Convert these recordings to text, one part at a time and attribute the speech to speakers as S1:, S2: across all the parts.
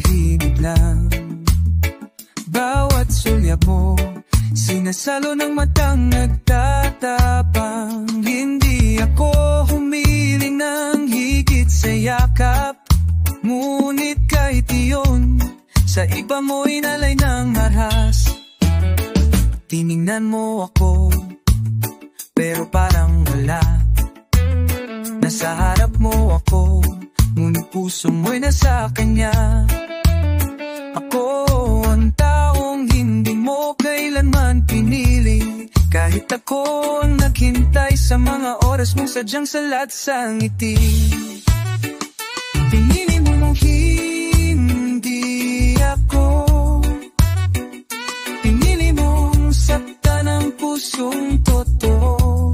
S1: tahimik lang. Bawat sulyap mo, sinasalo ng matang nagtatapang. Hindi ako humiling ng higit sa yakap, ngunit kahit iyon, sa iba mo inalay ng marahas. Tiningnan mo ako, pero parang wala. Nasa harap mo ako, ngunit puso mo'y nasa kanya. Ako ang taong hindi mo kailanman pinili, kahit ako ang naghintay sa mga oras mong sadyang salat sa ngiti. Pinili mo mong hindi ako, pinili mong saktan ang pusong totoo.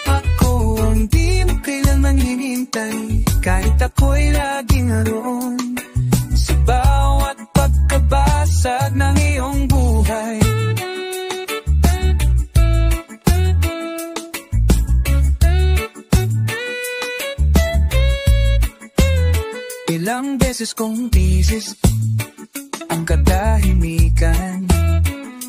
S1: Ako ang di mo kailanman hinintay, kahit ako'y laging naroon sa bawat pagkabasag ng iyong buhay. Ilang beses kong tisis ang katahimikan,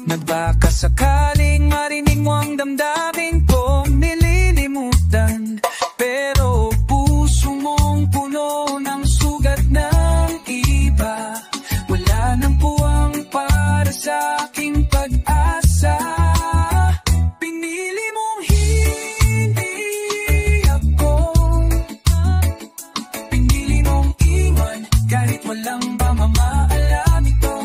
S1: na baka sakaling marinig mo ang damdamin kong nililimutan. Pero puso mong puno ng sugat ng iba, wala nang puwang para sa aking pag-asa. Pinili mong hindi ako, pinili mong iwan kahit walang pamamaalam ito.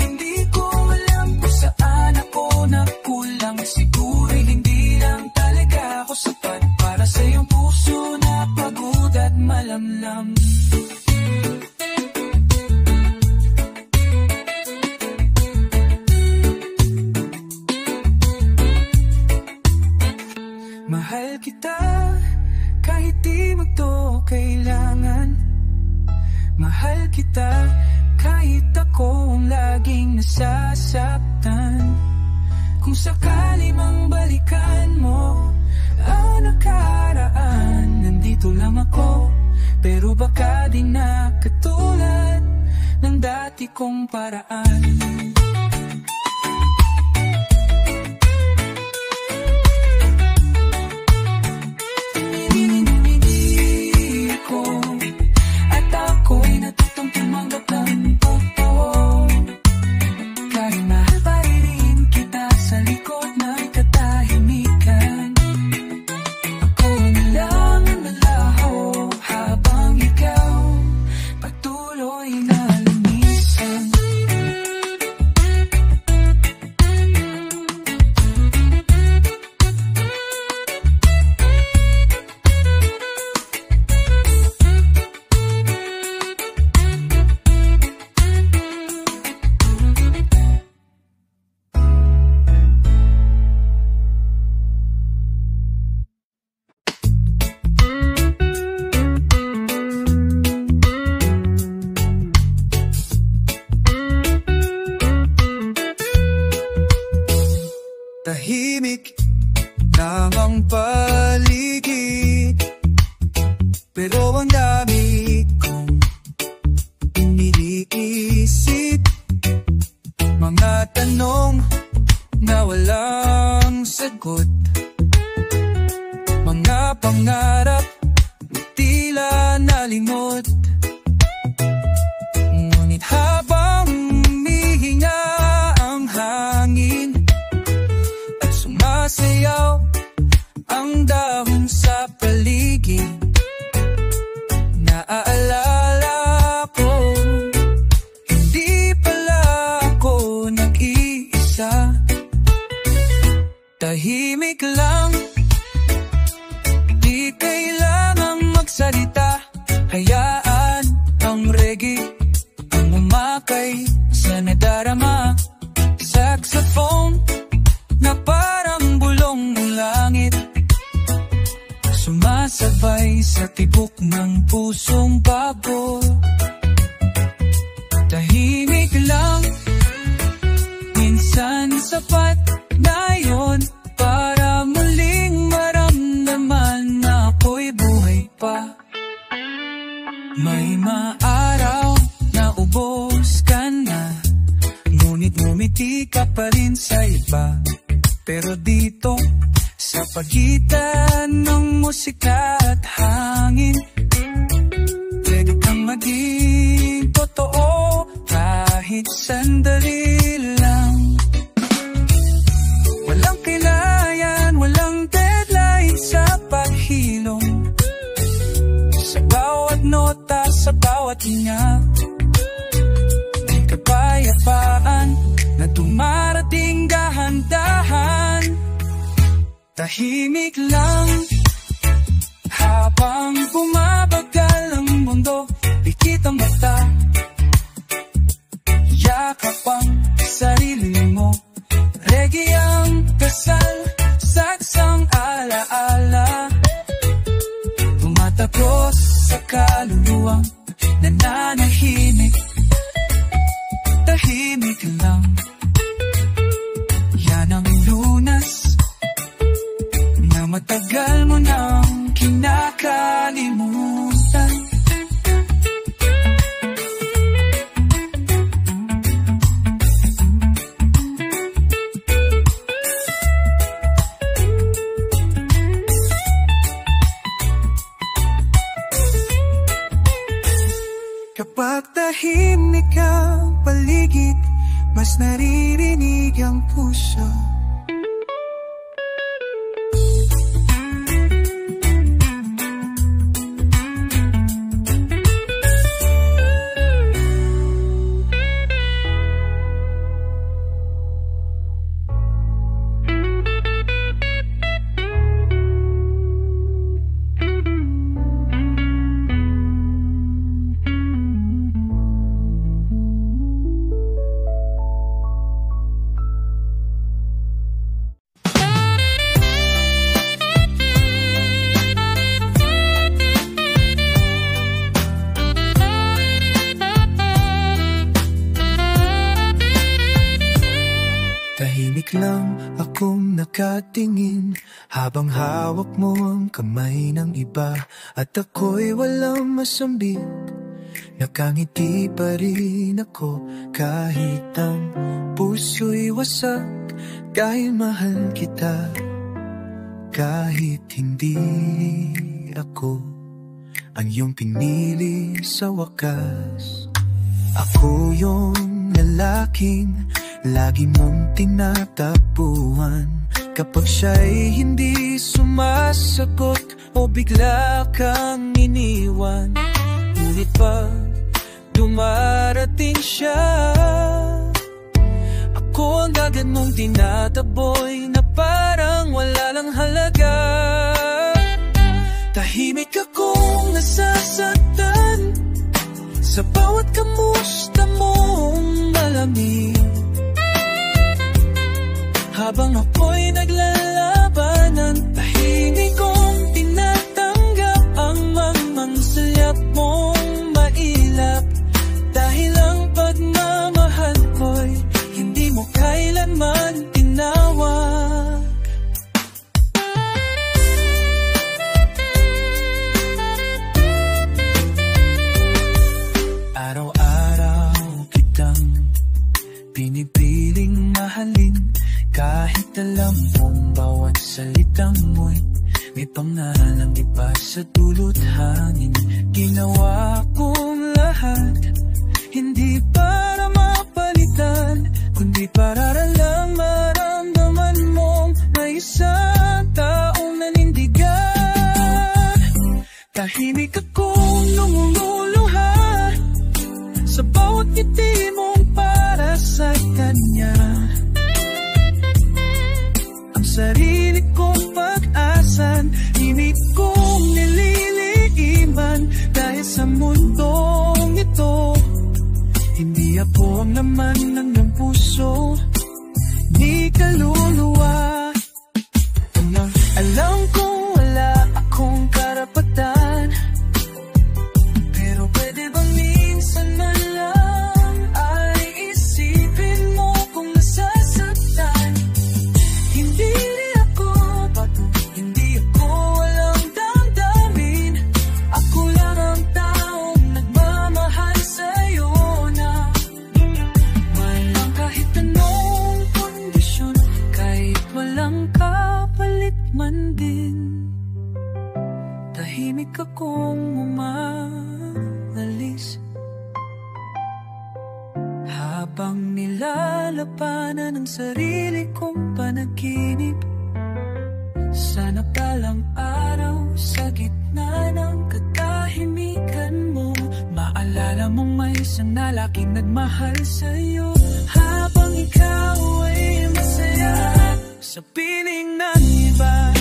S1: Hindi ko alam kung saan ako nagkulang, siguro'y hindi lang talaga ako sapat para sa iyong puso na pagod at malamlam. Mahal kita kahit di mo to kailangan. Mahal kita kahit ako ang laging nasasaktan. Kung sakali mang balikan mo ang nakaraan, nandito lang ako, pero baka di na katulad ng dati kong paraan. At ako'y natutong tumanggap ng totoo, kahit mahal pa rin kita sa likod ng katahimikan. Ako lang ang nalaho habang ikaw patuloy na lumisan. Tahimik lang ang paligid, pero ang dami kong iniisip. Mga tanong na walang sagot, mga pangarap na tila nalimot. Ngunit habang humihinga ang hangin at sumasayaw ang dahon sa paligid, naaalala ko, hindi pala ako nag-iisa. Tahimik lang, di kailangang magsalita. Hayaan ang reggae ang umakay sa nadarama. Saxophone na parang bulong ng langit, sumasabay sa tibok ng pusong bago. Tahimik lang, minsan sapat na yun para muling maramdaman na ako'y buhay pa. May maaraw na ngumiti ka pa rin sa iba. Pero dito, sa pagitan ng musika at hangin, pwede kang maging totoo kahit sandali lang. Walang kailayan, walang deadline sa paghilom. Sa bawat nota, sa bawat hinga, may kapayapaan na dumarating dahan-dahan. Tahimik lang habang bumabagal ang mundo. Pikit ang mata, yakap ang sarili mo. Reggae ang kasal, saksang alaala, tumatagos sa kaluluwang nananahimik. Tahimik lang, yan ang lunas na matagal mo nang kinakalimutan. Kapag tahimik ang paligid, mas naririnig ang puso. Tahimik lang akong nakatingin habang hawak mo ang kamay ng iba, at ako'y walang masambit. Nakangiti pa rin ako kahit ang puso'y wasak. Dahil mahal kita kahit hindi ako ang iyong pinili sa wakas. Ako yung lalaking lagi mong tinatapuan kapag siya'y hindi sumasagot o bigla kang iniwan. Ngunit pag dumarating siya, ako ang dagat mong tinataboy na parang wala lang halaga. Tahimik akong nasasaktan sa bawat kamusta mong malamig. Habang ako'y naglalabanan, tahimik kong tinatanggap ang mangmangsalap mong mailap. Dahil ang pagmamahal ko'y hindi mo kailanman tinawag. Araw-araw kitang pinipiling mahalin, kahit alam mong bawat salitang mo'y may pangalang iba sa dulot hangin. Ginawa kong lahat, hindi para mapalitan, kundi para lang maramdaman mong may isang taong nanindigan. Tahimik akong lumuluha sa bawat ngiti mong para sa kanya. Sarili kong pag-asan, hindi kong nililiiman. Dahil sa mundong ito, hindi ako ang laman ng iyong puso, ni kaluluwa. Alam kong wala akong karapatan, pero pwede bang minsan man lang ay isipin mo kung nasasaktan. Hindi ako bato, hindi ako walang damdamin. Ako lang ang taong nagmamahal sa'yo na walang kahit ano. habang nilalabanan ang sarili kong panaginip. Sana palang araw sa gitna ng katahimikan mo, maalala mong may isang lalaking nagmahal sa'yo. Habang ikaw ay masaya sa piling ng iba,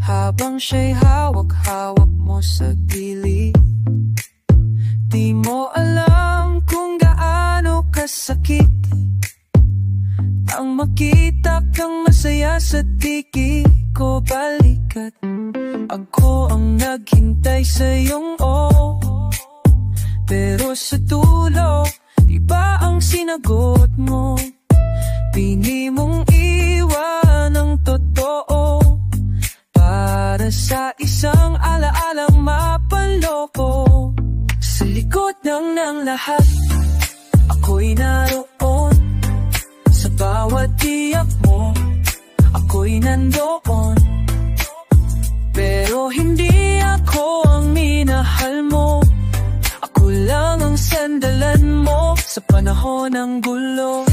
S1: habang siya'y hawak-hawak mo sa gilid. Di mo alam kung gaano kasakit ang makita kang masaya sa tiki ko balikat. Ako ang naghintay sa iyong pero sa dulo iba ang sinagot mo. Pini mong iwan ang totoo para sa isang alaalang mapaloko. Sa likod ng lahat, ako'y naroon. Sa bawat tiyak mo, ako'y nandoon. Pero hindi ako ang minahal mo, ako lang ang sandalan mo sa panahon ng gulo.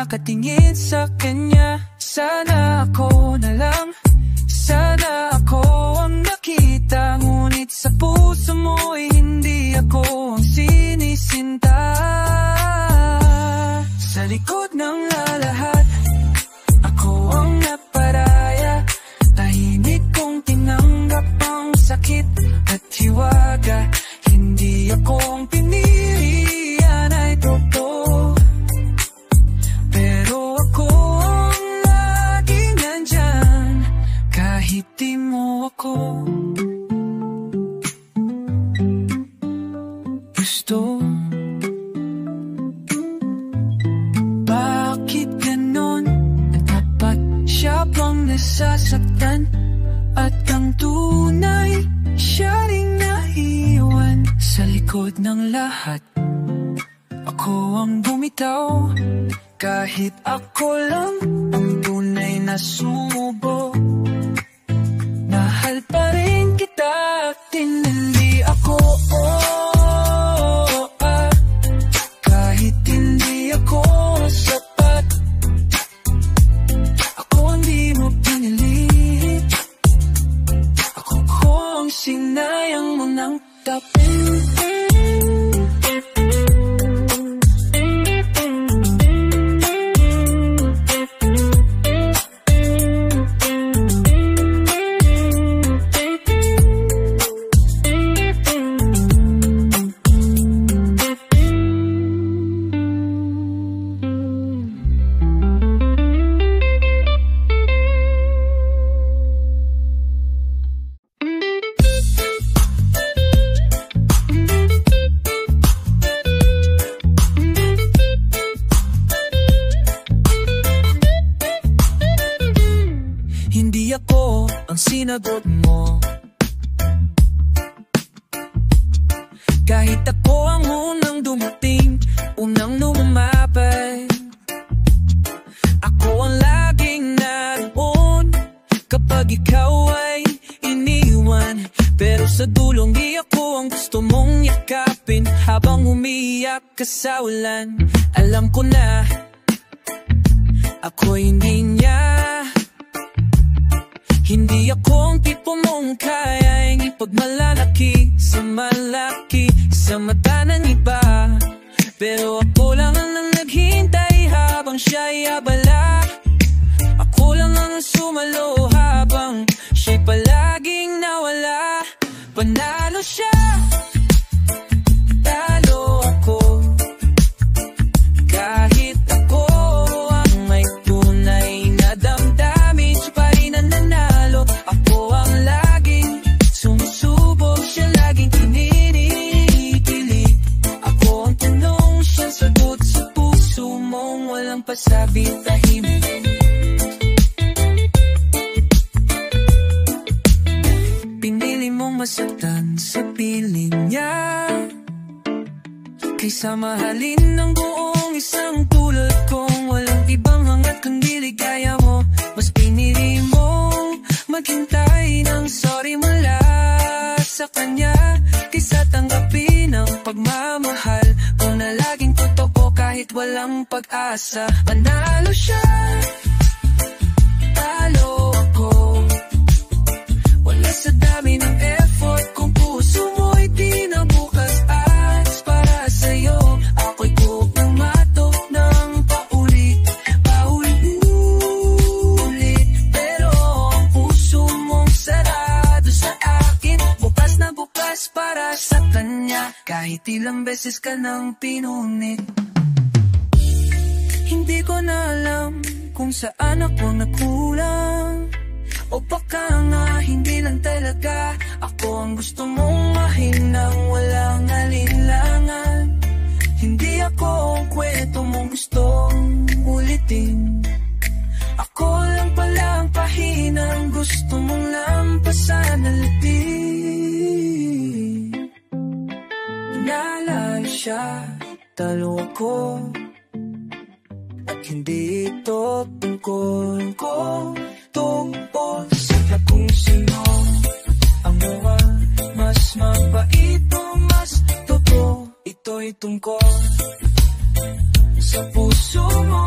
S1: Nakatingin sa kanya. Sana ako na lang, sana ako ang nakita, ngunit sa puso mo'y hindi ako ang sinisinta. Sa likod ng lahat, ako ang naparaya. Tahimik kong tinanggap ang sakit at hiwaga. Hindi akong pinili, yan ay totoo. Pero ako ang laging nandyan, kahit di mo ako gusto. Bakit ganon? Dapat siya bang nasasaktan? At ang tunay, siya ring naiwan. Sa likod ng lahat, ako ang bumitaw. Kahit ako lang ang tunay na sumubo, mahal pa rin kita at hindi ako kahit hindi ako sapat. Ako ang di mo pinili, ako ang sinayang mo ng tapin. Sinagot mo, kahit ako ang unang dumating, unang lumapay. Ako ang laging naroon kapag ikaw ay iniwan. Pero sa dulong di ako ang gusto mong yakapin habang umiiyak ka sa ulan. Alam ko na ako hindi niya. Hindi ako ang tipo mong kayang ipagmalalaki sa malaki sa mata ng iba. Pero ako lang ang naghintay habang siya'y abala. Ako lang ang sumalo habang siya'y palaging nawala. siya, talo ako. Kahit ako ang may tunay na damdamin, siya pa rin ang nanalo. Ako ang laging sumusubok, siya laging kinikilig. Ako ang tanong, siya sagot sa puso mong walang pasabi, tahimik. Pinili mong masaktan sa piling niya kaysa mahalin ng buong isang tulad kong walang ibang hangat kundi ligaya mo. Mas pinili mong maghintay ng sorry mula sa kanya kaysa tanggapin ang pagmamahal ko na laging totoo kahit walang pag-asa. Manalo siya, talo ako. Wala sa dami ng effort kung puso mo'y tinabukas at para sa'yo ako'y kumatok ng paulit pero ang puso mong sarado sa akin bukas na bukas para sa kanya kahit ilang beses ka nang pinunit. Hindi ko na alam kung saan ako nagkulang, o baka nga hindi lang talaga ako ang gusto mong mahinang walang alinlangan. Hindi ako ang kwento mong gustong ulitin. Ako lang pala ang pahinang gusto mong lampasan na litin. Nalayo siya, talo ako. At hindi ito tungkol sa kung sino ang gawa mas mabait o mas totoo. Ito'y tungkol sa puso mo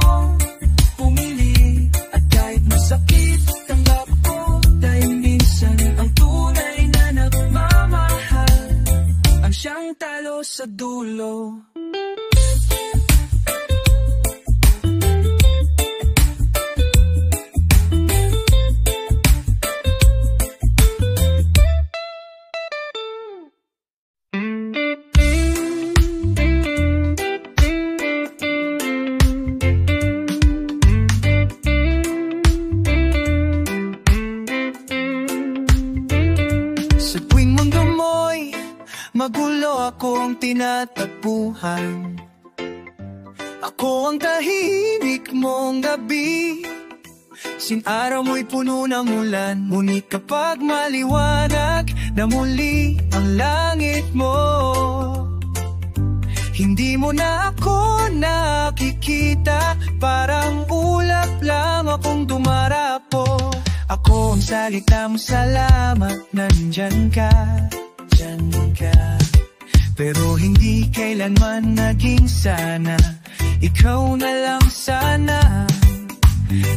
S1: pumili at kahit masakit tanggap ko dahil minsan ang tunay na nagmamahal ang siyang talo sa dulo.
S2: Magulo akong tinatakbuhan, ako ang tahimik mong gabi. Sinaraw mo'y puno ng ulan, ngunit kapag maliwanag na muli ang langit mo, hindi mo na ako nakikita, parang ulap lang akong dumarapo. Ako ang salita mo, salamat, nandyan ka. Pero hindi kailanman naging sana, ikaw na lang sana.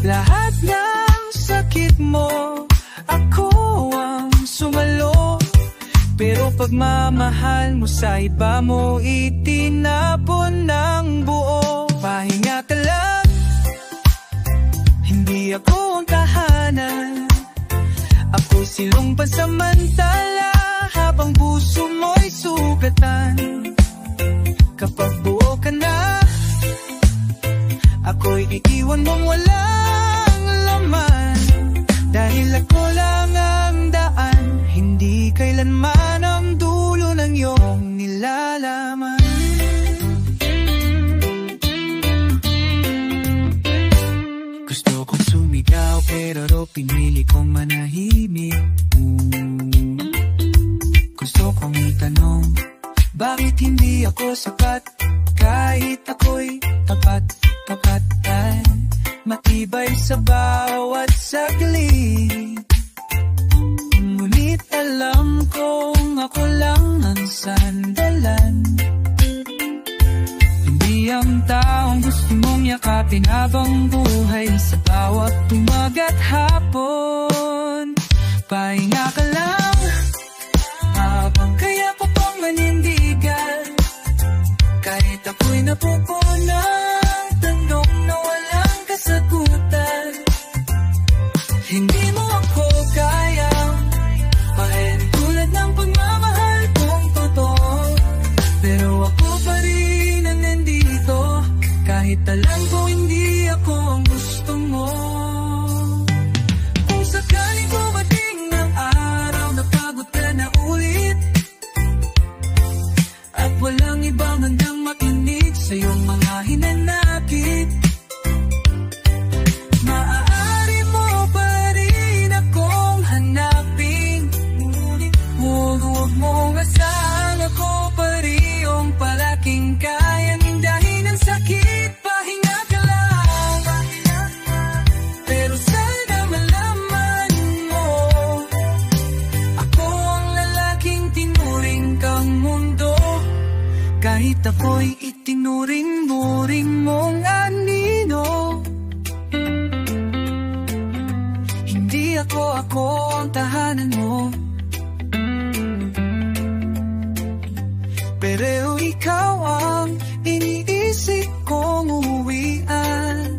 S2: Lahat ng sakit mo, ako ang sumalo. Pero pagmamahal mo sa iba mo itinapon ng buo. Pahinga ka lang, hindi ako ang tahanan. Ako silong pansamantala habang puso mo'y sugatan. Kapag buo ka na, ako'y iiwan mong walang laman. Dahil ako lang ang daan, hindi kailanman ang dulo ng iyong nilalaman. Gusto kong sumigaw pero pinili kong manahimik. Gusto kong itanong, bakit hindi ako sapat? Kahit ako'y tapat ay matibay sa bawat saglit. Ngunit alam kong ako lang ang sandalan. Hindi ang taong gusto mong yakapin habang buhay sa bawat umagat hapon. Pahinga ka lang habang kaya pa pang manindigan. Kahit ako'y napupunang tanong na walang kasagutan. Hindi mo ako kayang mahalin tulad ng pagmamahal ko. ako'y itinuring-muring mong anino. Hindi ako ang tahanan mo, pero ikaw ang iniisip kong uwian.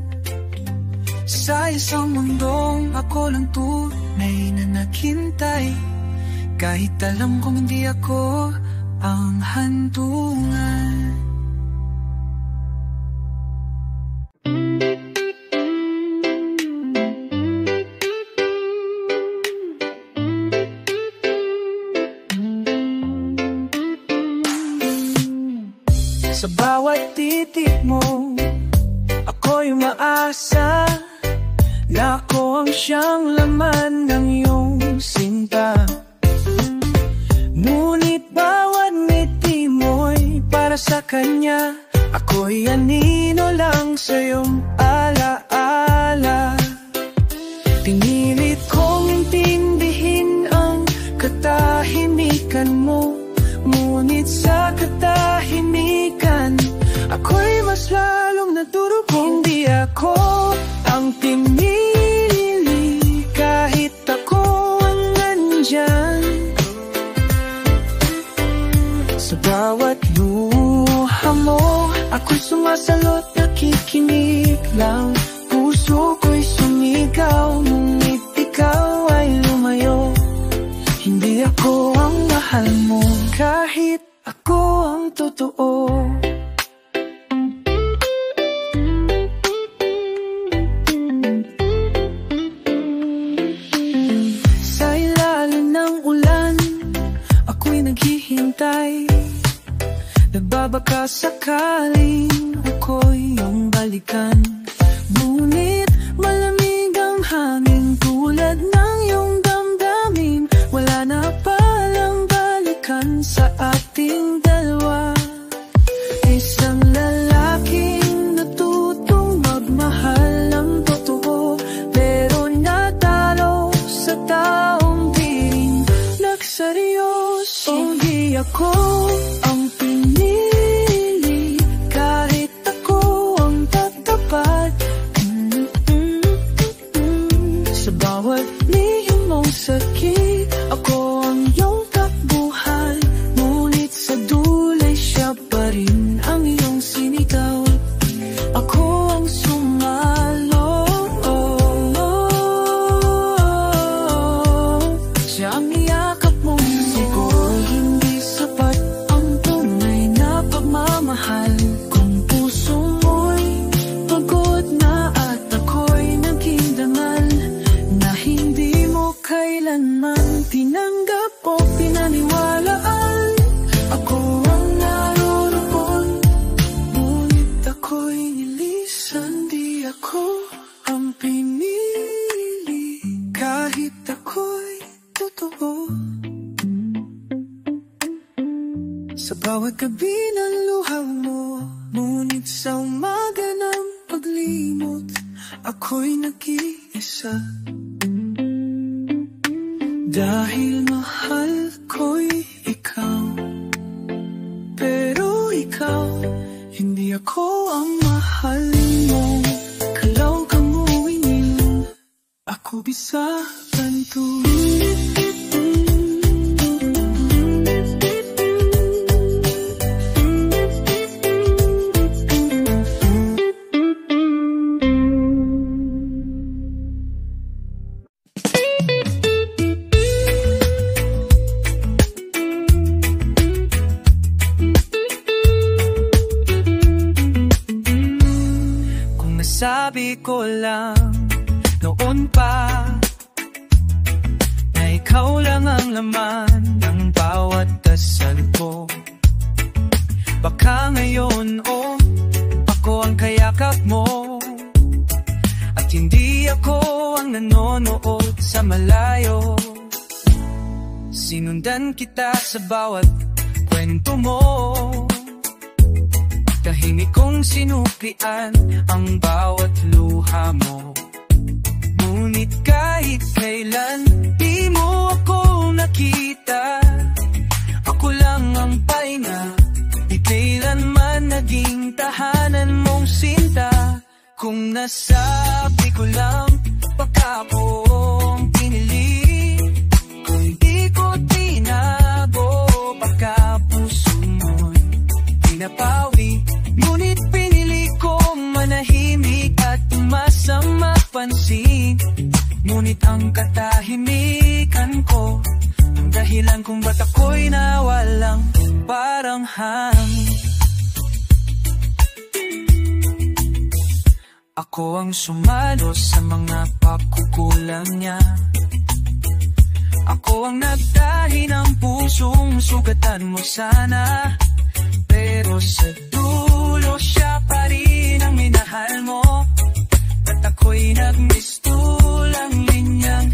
S2: Sa isang mundong ako lang tunay na naghintay, kahit alam kong hindi ako ang hantungan. Sa bawat titik mo, ako'y umaasa na ako ang siyang laman ng iyong sinta. Ngunit bawat ngiti mo'y para sa kanya, ako'y anino lang sa iyong alaala. Pinilit kong intindihin ang katahimikan mo, ngunit sa katahimikan ako'y mas lalong nadurog. Hindi ako ang pinili, kahit ako ang nandyan. Sa bawat luha mo, ako'y sumasalot, nakikinig lang. Puso ko'y sumigaw, ngunit ikaw ay lumayo. Hindi ako ang mahal mo, kahit ako ang totoo. Sa ilalim ng ulan, ako'y naghihintay. Nagbabaka sakaling ako'y iyong balikan. Ngunit malamig ang hangin tulad ng iyong damdamin. Wala na palang balikan sa ating dalawa. Isang lalaking natutong magmahal ng totoo, pero natalo sa taong di nagseryoso. Hindi ako ang pinili, kahit ako ang tatapat. Sa bawat lihim mong sakit, ako ang iyong takbuhan. Ngunit sa dulay siya pa rin ang iyong sinigaw. Ako ang sumalo, siya ang iyakap mong siguro. Hindi sapat ang tunay na pagmamahal kung puso mo'y pagod na at ako'y naging dangal na hindi mo kailanman tinanggap o pinaniwalaan. Ako ang naroroon, ngunit ako'y nilisan. Di ako ang pinili, kahit ako'y totoo. Sa bawat gabi ng luha mo, ngunit sa umaga ng paglimot, ako'y nag-iisa. Dahil mahal ko'y ikaw, pero ikaw, hindi ako ang mahalin mo. Kalaw kang uwingin, ako bisagan to. Sabi ko lang noon pa na ikaw lang ang laman ng bawat dasal ko. Baka ngayon ako ang kayakap mo, at hindi ako ang nanonood sa malayo. Sinundan kita sa bawat kwento mo, tahimik kong sinuklian ang bawat luha mo. Ngunit kahit kailan di mo ako nakita, ako lang ang pahinga, di kailanman naging tahanan mong sinta. Kung nasabi ko lang, baka akong pinili. Kung di ko tinago, baka puso mo'y pinapawi. Ngunit pinili ko manahimik at umasang mapansin. Ngunit ang katahimikan ko ang dahilan kung ba't ako'y nawalang parang hangin. Ako ang sumalo sa mga pagkukulang niya. Ako ang nagtahi ng pusong sugatan mo sana. Pero sa dulo siya pa rin ang minahal mo. At ako'y nagmistulang linyang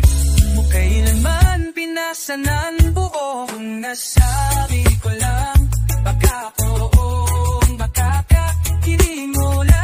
S2: mo kailanman pinasa ng buo. Kung nasabi ko lang, baka akong makakakiling mo lahat.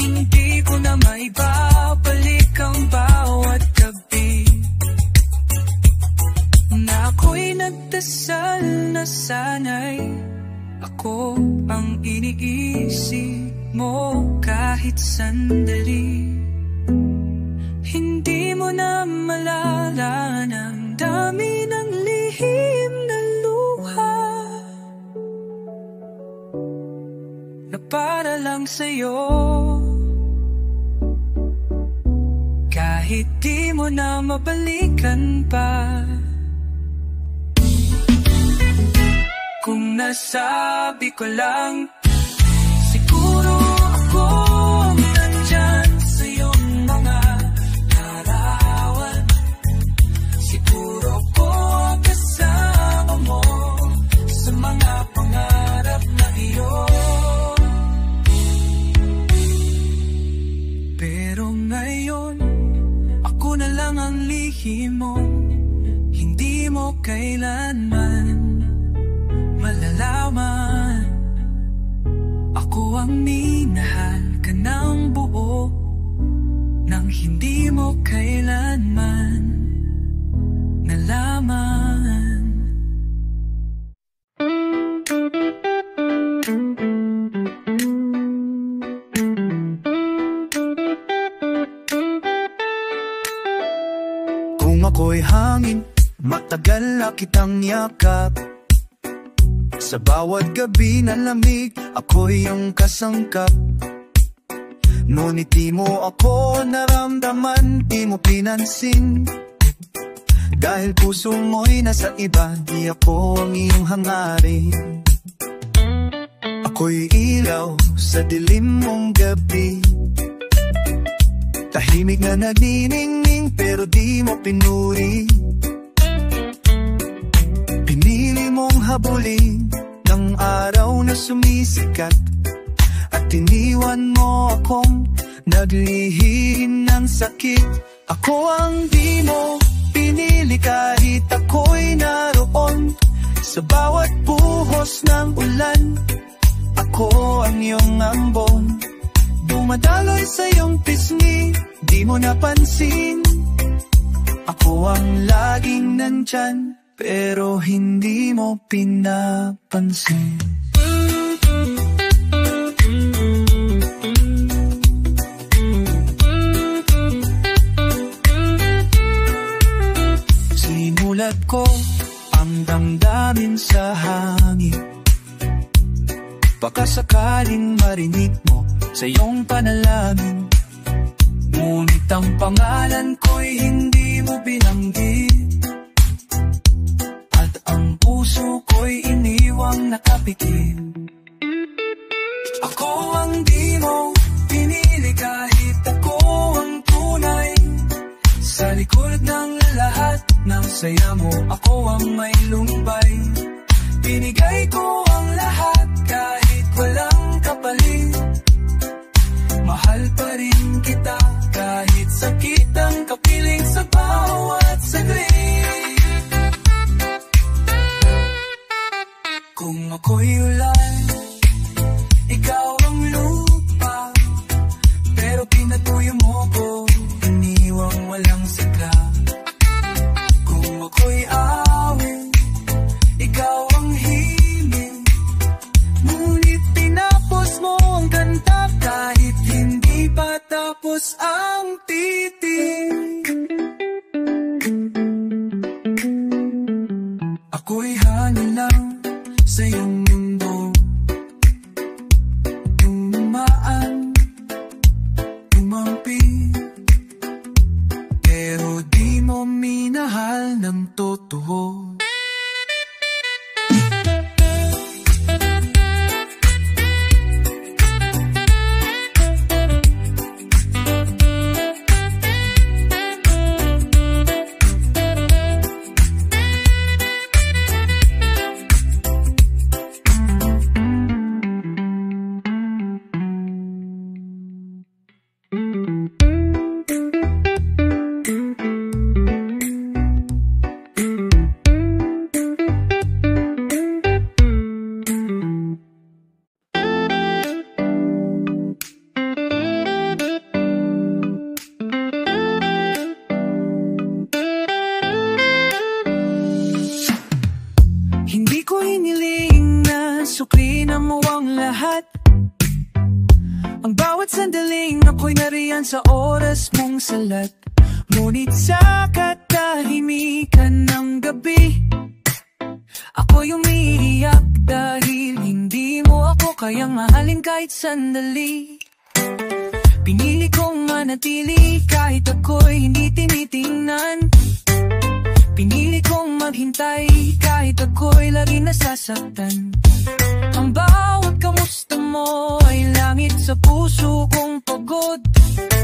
S2: Hindi ko na maibabalik ang bawat gabi na ako'y nagdasal na sana'y ako ang iniisip mo kahit sandali. Hindi mo na malala ng dami ng lihim na luha na para lang sa'yo. Kahit di mo na mabalikan pa. Kung nasabi ko lang, siguro ako ang nandyan sa iyong mga larawan. Siguro ko kasama mo sa mga pangarap na iyon. Pero ngayon, ako na lang ang lihim mo. Hindi mo kailanman malalaman. Ako ang minahal ka ng buo nang hindi mo kailanman nalaman. Kung ako'y hangin, matagal na kitang yakap. Sa bawat gabi na lamig, ako'y iyong kasangkap. Ngunit di mo ako naramdaman, di mo pinansin. Dahil puso mo'y nasa iba, di ako ang iyong hangarin. Ako'y ilaw sa dilim mong gabi. Tahimik na nagniningning pero di mo pinuri. Pinili mong habulin ng araw na sumisikat, at iniwan mo akong naglihim ng sakit. Ako ang di mo pinili kahit ako'y naroon sa bawat buhos ng ulan. Ako ang iyong ambon, dumadaloy sa iyong pisngi, di mo napansin. Ako ang laging nandyan, pero hindi mo pinapansin. Sinulat ko ang damdamin sa hangin. Baka sakaling marinig mo sa iyong panalangin. Ngunit ang pangalan ko'y hindi mo binanggit. Ang puso ko'y iniwang nakapikit. Ako ang di mo pinili kahit ako ang tunay. Sa
S1: Igulat ng lahat ng saya mo, ako ang may lumbay. Binigay ko ang lahat kahit walang kapalit. Mahal pa rin kita kahit sakit ang kapiling sa bawat saglit. Kung ako'y ulan, ikaw ang lupa, pero pinatuyo mo ko, iniwang walang sigla. Kung ako'y awit, ikaw ang himig, ngunit tinapos mo ang kanta kahit hindi pa tapos ang titig. Ako'y hangin lang sa iyong mundo, tumaan, tumampi, pero di mo minahal ng totoo. Hindi ko hiniling na suklina mo ang lahat. Ang bawat sandaling ako'y nariyan sa oras mong salat. Ngunit sa katahimikan ng gabi, ako'y umiiyak dahil hindi mo ako kayang mahalin kahit sandali. Pinili kong manatili kahit ako'y hindi tinitingnan. Pinili kong maghintay kahit ako'y lagi nasasaktan. Ang bawat kamusta mo ay langit sa puso kong pagod.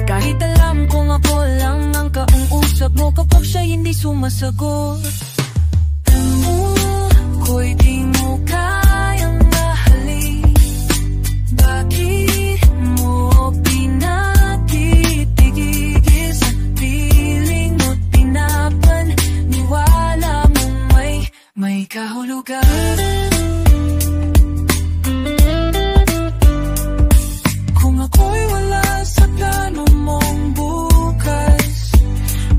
S1: Kahit alam kong ako lang ang kaungusap mo kapag siya hindi sumasagot. Ako'y di mo kayang mahalin. Bakit mo pinatitigigil sa piling mo tinapan? Niwala mo may kahulugan. Kung ako'y wala sa plano mong bukas,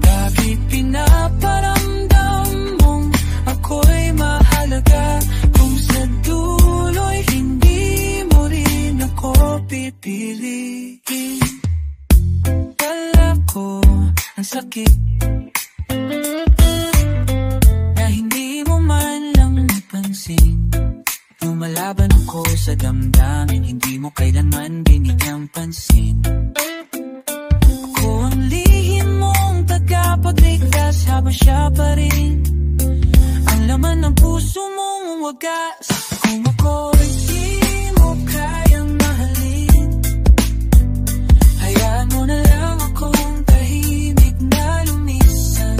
S1: bakit pinaparamdam mong ako'y mahalaga? Kung sa dulo'y hindi mo rin ako pipiliin. Dala ko ang sakit na hindi mo man lang napansin. Lumalaban ako sa damdamin, hindi mo kailanman binigyang pansin. Ako ang lihim mong tagapagligtas habang siya pa rin ang laman ng puso mong wagas. Kung ako'y di mo kayang mahalin, hayaan mo na lang akong tahimik na lumisan.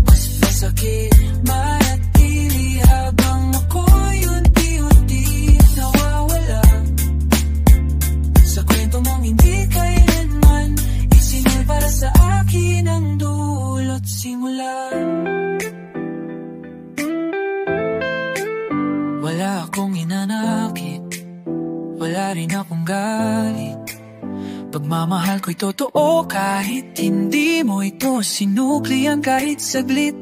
S1: Mas masakit manatili habang ako'y unti-unti nawawala sa kwento mong hindi kailanman isinil para sa akin ang dulot simula. Wala akong hinanakit, wala rin akong galit. Pagmamahal ko'y totoo kahit hindi mo ito sinuklian kahit saglit.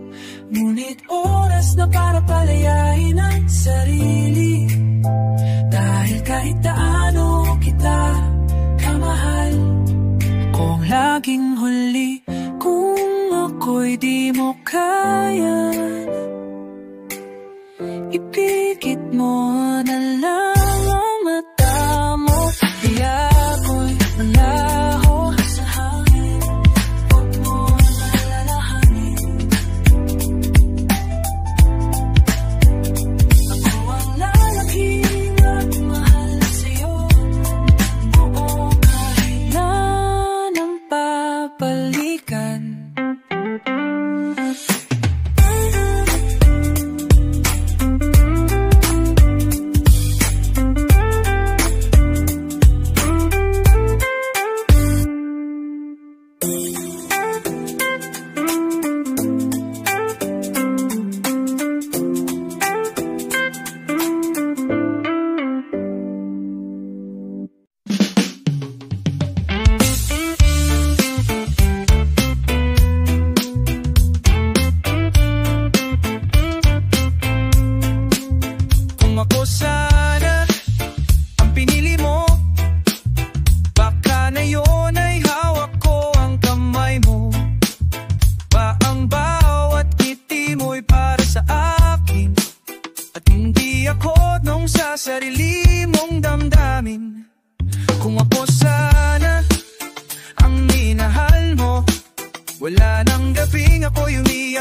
S1: Ngunit oras na para palayain ang sarili, dahil kahit taano kita kamahal. Kung laging huli, kung ako'y di mo kaya, ipikit mo na lang ang mata mo. Kaya ako'y malaho sa hangin, huwag mo nalalahanin. Ako ang lalaking at mahal sa'yo, buong kahit na ng papalikan.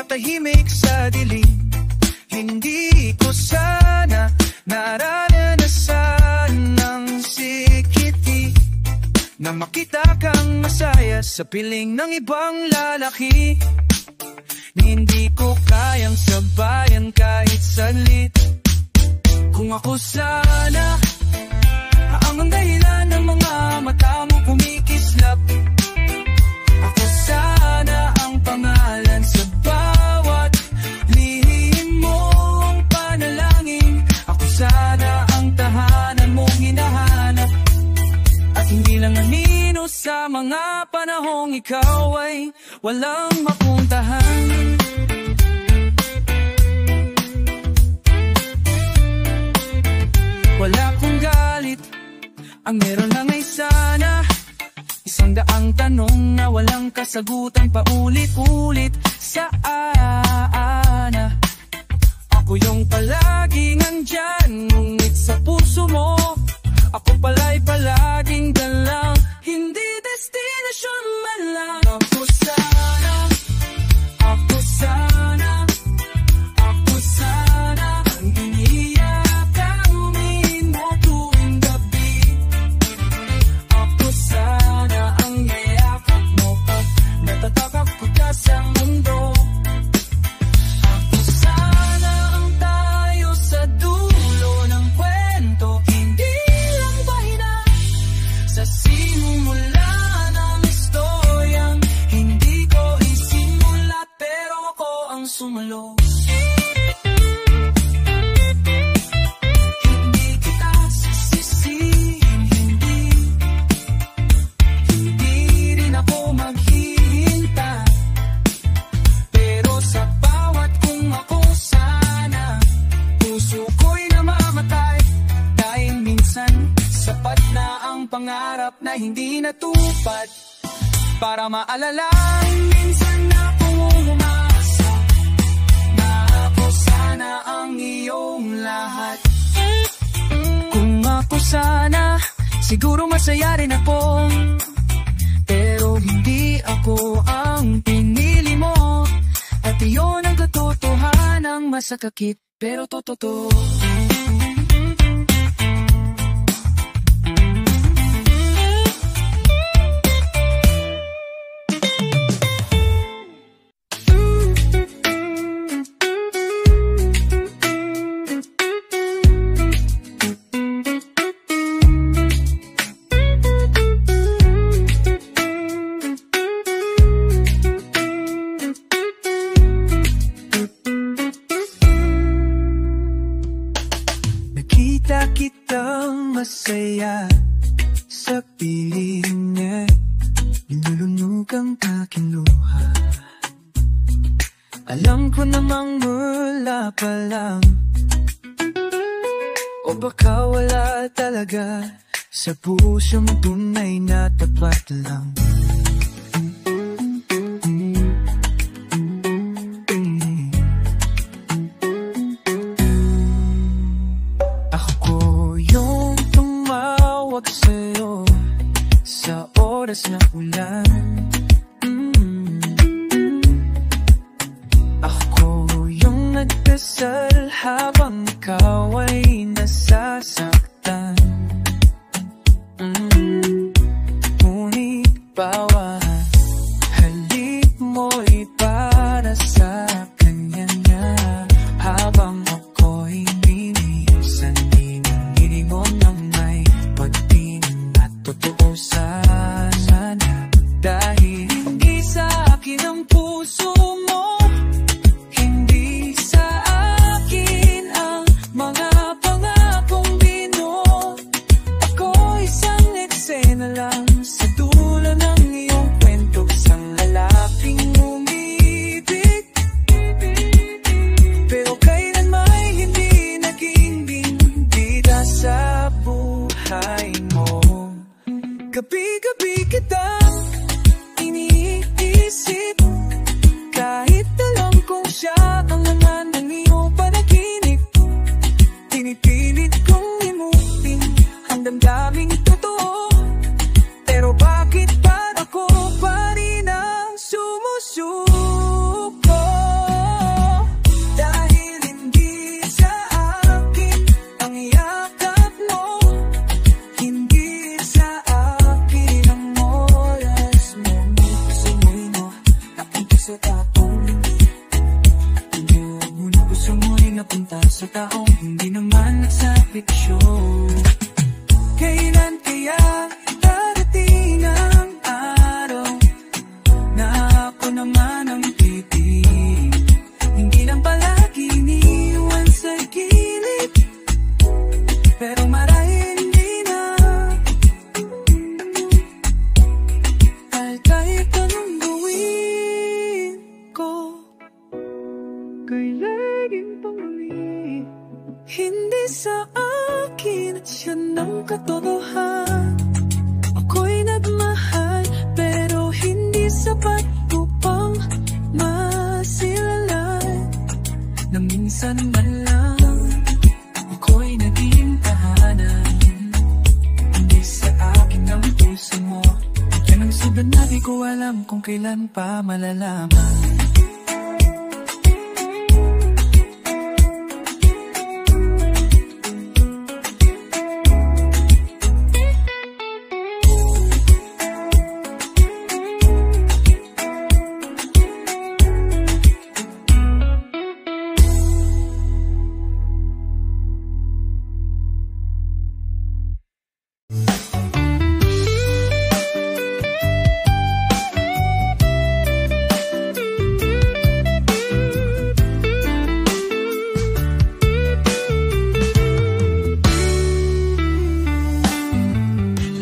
S2: natahimik sa dilim. Hindi ko sana nararanasan ng sikiti na makita kang masaya sa piling ng ibang lalaki. Hindi ko kayang sabayan kahit saglit. Kung ako sana ang dahilan ng mga mata mo kumikislap, ako sana ang pangalan sa bawat lihim mong panalangin. Ako sana ang tahanan mong hinahanap, at hindi lang anino sa mga panahong ikaw ay walang mapuntahan. Wala kong galit, ang meron lang ay sana 100 tanong na walang kasagutan, paulit-ulit. Saan na ako yung palaging nandyan, ngunit sa puso mo ako pala'y palaging dalang. Hindi destinasyon man lang. Ako sana, ako sana, ako sana ang iniyakan mo tuwing gabi. Ako sana ang yayakap mo pag natatakap ko ka sa mundo. Ako sana ang tayo sa dulo ng kwento, hindi lang bahina sa simula ng istoryang hindi ko isimulat, pero ako ang sumulo. Hindi kita sisisihin, hindi rin ako maghihintay, pero sa bawat kung ako sana, puso ko'y namamatay. Dahil minsan sapat na ang pangarap na hindi natupad, para maalala minsan na umasa na ako sana ang iyong lahat. Kung ako sana, siguro masaya rin ako, pero hindi ako ang pinili mo. At iyon ang katotohanang masakit, pero totoo. Nakita kitang masaya sa piling niya, nilulunog ang aking luha. Alam ko namang mula pa lang, o baka wala talaga sa pusong tunay na tapat lang. Ako yung tumawag sa'yo sa oras na ulan. Ako yung nagdasal habang ikaw ay nasasaktan. Ngunit bawat halik mo'y para sa kanya niya, habang ako'y minsan hinihingon ng may pagtingin at totoo sana na. Dahil hindi sa akin ang puso mo, hindi sa akin ang mga pangakong binuo. Ako isang eksena lang sa dulo ng iyong kwento, isang lalaking umibig, pero kailan may hindi naging bida sa buhay mo. Gabi-gabi kitang iniisip, kahit alam kong siya ang laman ng iyong panaginip. Pinipilit kong imutin ang damdaming totoo, pero bakit pa ako pa rin ang sumusuko?
S1: Kaya darating ang araw na ako naman ang titig, hindi lang palagi iniwan sa gilid, pero marahil hindi na. Dahil kahit anong gawin ko, kay laging panguli, hindi sa akin at siya ng katotohan. Ako'y nagmahal pero hindi sapat upang masilalan na minsan man lang ako'y naging tahanan. Hindi sa akin ang puso mo, yan ang sugat na di ko alam kung kailan pa malalaman.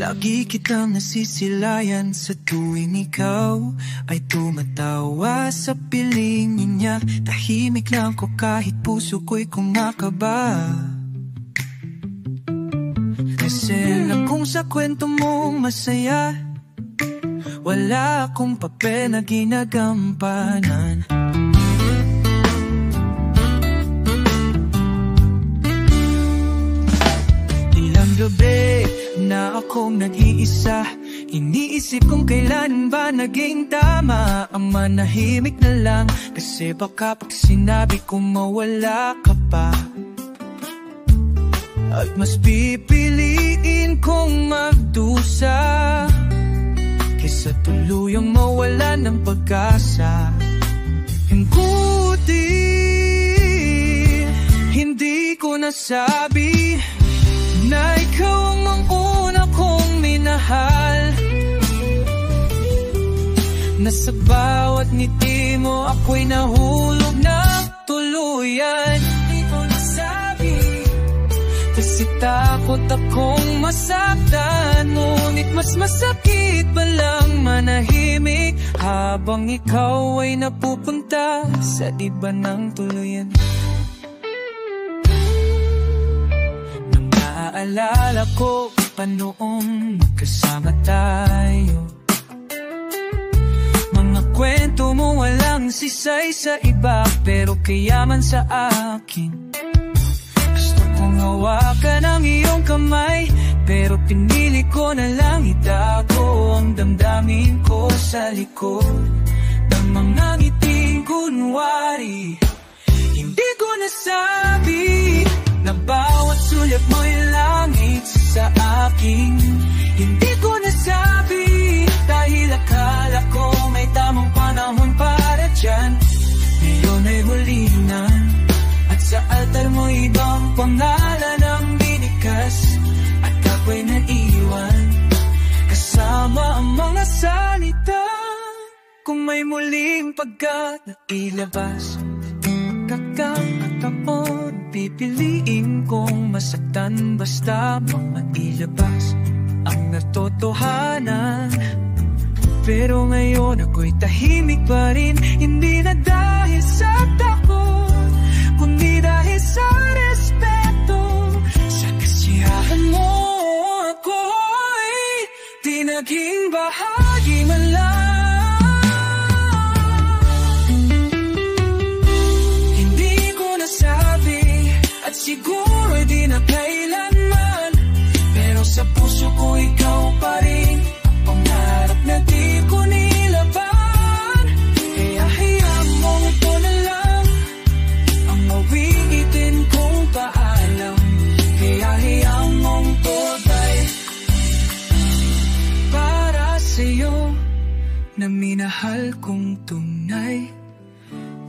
S1: Lagi kitang nasisilayan sa tuwing ikaw ay tumatawa sa piling niya. Tahimik lang ko kahit puso ko'y kumakaba, kasi alam kung sa kwento mong masaya wala akong papel na ginagampanan. Ilang gabi na akong nag-iisa, iniisip kung kailan ba naging tama ang manahimik na lang, kasi baka pag sinabi ko mawala ka pa, at mas pipiliin kong magdusa kaysa tuluyang mawala ng pag-asa. Hingkuti, hindi ko nasabi na ikaw ang una kong minahal, na sa bawat ngiti mo ako'y nahulog ng tuluyan. Hindi ko nasabi kasi takot akong masaktan, ngunit mas masakit palang manahimik habang ikaw ay napupunta sa iba ng tuluyan. Naalala ko pa noong magkasama tayo, mga kwento mo walang sisay sa iba, pero kayaman sa akin. Gusto kong hawakan ang iyong kamay, pero pinili ko na lang itago ang damdamin ko sa likod ng mga ngiting kunwari. Hindi ko nasabi na bawat sulyap mo'y langit sa akin. Hindi ko nasabi dahil akala ko may tamang panahon para dyan. Ngayon ay huli na, at sa altar mo ibang pangalan ang binikas, at ako'y naiwan kasama ang mga salita. Kung may muling pagkakailabas, kakataon, pipiliin kong masaktan basta mailabas ang natotohanan. Pero ngayon ako'y tahimik pa rin, hindi na dahil sa takot, kundi dahil sa respeto. Sa kasiyahan mo ako'y di naging bahagi man lang. At siguro di na kailanman, pero sa puso ko ikaw pa rin, pangarap na di ko nilaban. Kaya hayaan mong ito na lang ang mawiitin kong paalam. Kaya hayaan mong totay para sa'yo, na minahal kong tunay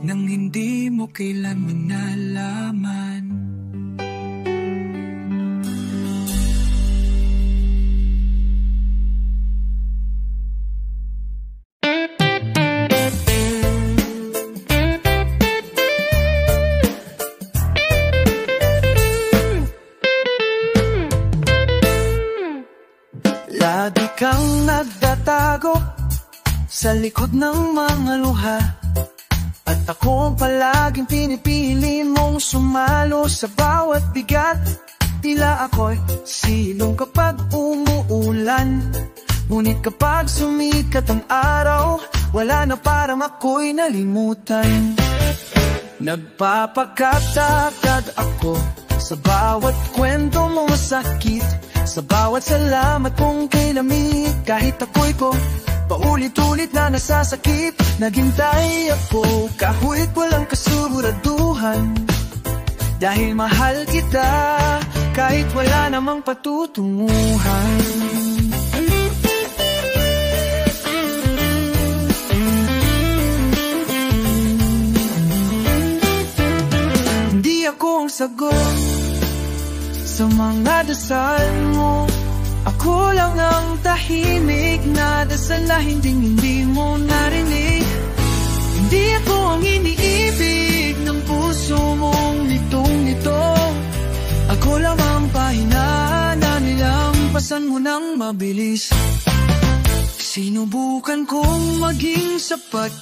S1: nang hindi mo kailanman nalaman. 'Di ba?
S2: Lagi kang nagtatago sa likod ng mga luha, at ako palaging pinipili mong sumalo sa bawat bigat. Tila ako'y silong kapag umuulan, ngunit kapag sumikat ang araw, wala na, parang ako'y nalimutan. Nagpapakatatag ako sa bawat kwento mo masakit, sa bawat salamat mong kay lamig. Kahit ako'y ko paulit-ulit na nasasakit, naghintay ako kahit walang kasiguraduhan. Dahil mahal kita kahit wala namang patutunguhan. Hindi ako ang sagot sa mga dasal mo, ako lang ang tahimik na dasal na hindi mo narinig. Hindi ako ang iniibig ng puso mong nitong-nito, ako lang ang pahinaan na nilampasan mo ng mabilis. Sinubukan kong maging sapat,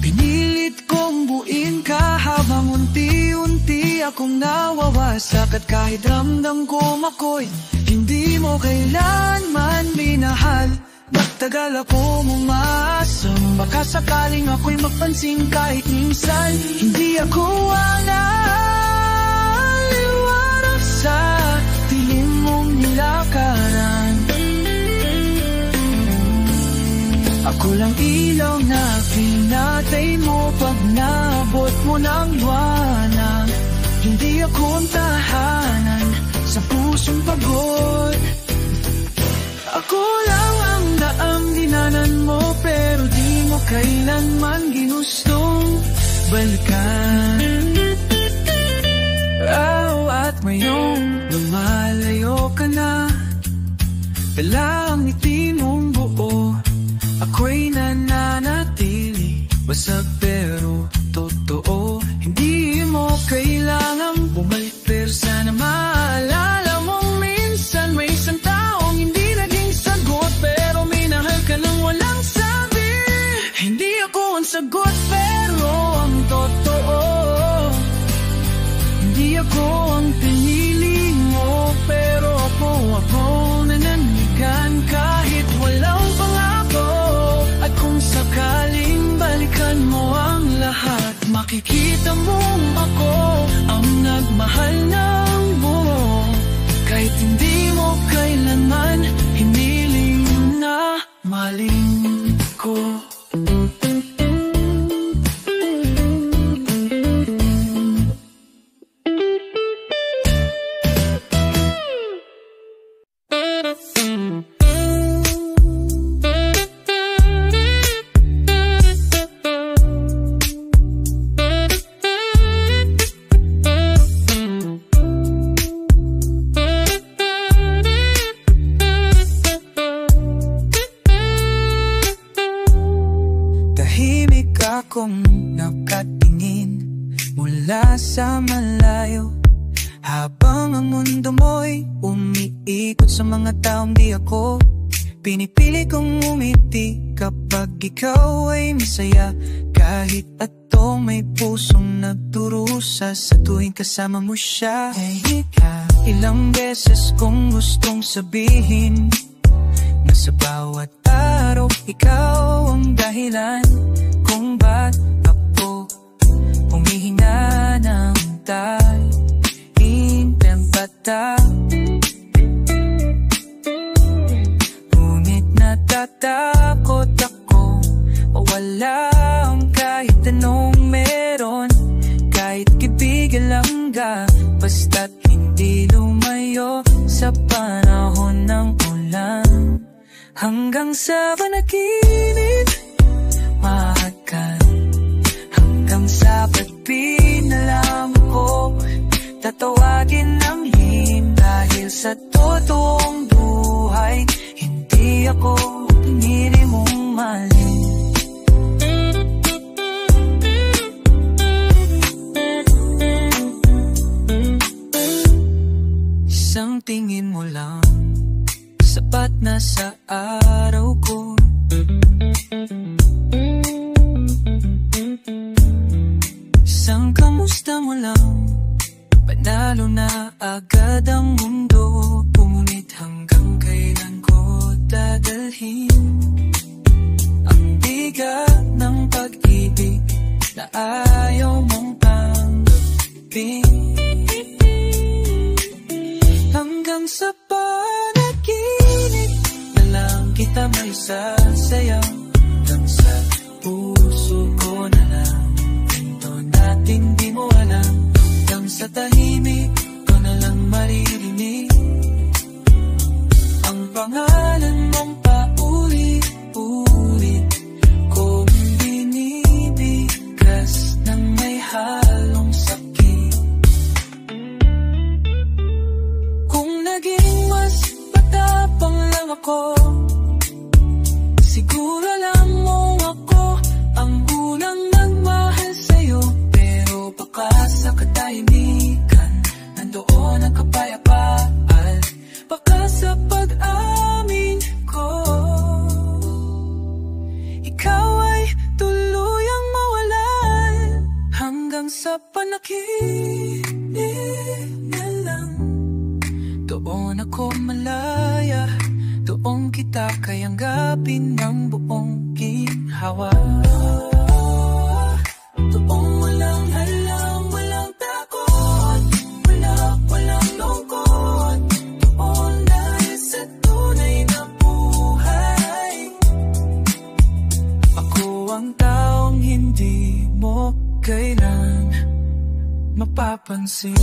S2: pinilit kong buuin ka habang unti-unti akong nawawasak. At kahit ramdam ko ako'y hindi mo kailanman minahal, nagtagal ako umaasa, baka sakaling ako'y mapansin kahit minsan. Hindi ako ang naliwanag sa dilim mong nilakaran, ako lang ilaw na pinatay mo pag naabot mo ng liwanag. Hindi ako ang tahanan sa pusong pagod, ako lang ang daang dinanan mo, pero di mo kailanman ginustong balikan. At ngayong lumalayo ka na, dala ang ngiti mong buo, ako'y nananatili basag pero totoo. Hindi mo kailangang bumalik, pero sana maalala mong minsan may isang taong hindi naging sagot, pero minahal ka nang walang sabi. Hindi ako ang sagot pero ang totoo, hindi ako ang pinili mo, pero ako nananigan kahit walang pangako. At kung sakaling balikan mo ang lahat, makikita mong ako ang nagmahal ng buo, kahit hindi mo kailanman hiniling na maling ko. Akong nakatingin mula sa malayo, habang ang mundo mo'y umiikot sa mga taong di ako. Pinipili kong umiti kapag ikaw ay masaya, kahit atong may pusong nagdurusa sa tuwing kasama mo siya. Ilang beses kong gustong sabihin na sa bawat araw ikaw ang dahilan kung ba't ako humihina ng daing pembata. Ngunit natatakot ako mawala ang kahit anong meron, kahit kaibigan lang ka, basta't hindi lumayo sa panahon ng ulan. Hanggang sa panaginip mahagkan, hanggang sa pagpinalam ko tatawagin ng him. Dahil sa totoong buhay hindi ako pinili mong mahalin. Isang tingin mo lang sa
S1: sapat na sa araw ko. Isang kamusta mo lang, panalo na agad ang mundo. Ngunit hanggang kailan ko dadalhin ang bigat ng pag-ibig na ayaw mong tanggapin. Hanggang sa panaginip na lang kita may sasayang, hanggang sa puso ko na lang pinto natin di mo alam, hanggang sa tahimik ko na lang maririnig ang pangalan mong paulit-ulit kong binibigkas ng may halong sakit. Kung naging mas matapang lang ako, siguro lang mo ako ang unang nagmahal sa'yo. Pero baka sa katahimikan nandoon ang kapayapaan, baka sa pag-amin ko ikaw ay tuluyang mawalan. Hanggang sa panaginip na lang doon ako malaya, doon kita kayanggapin ng buong ginhawa. Doon walang halang, walang takot, walang lungkot, doon dahil sa tunay na buhay. Ako ang taong hindi mo kailan mapapansin.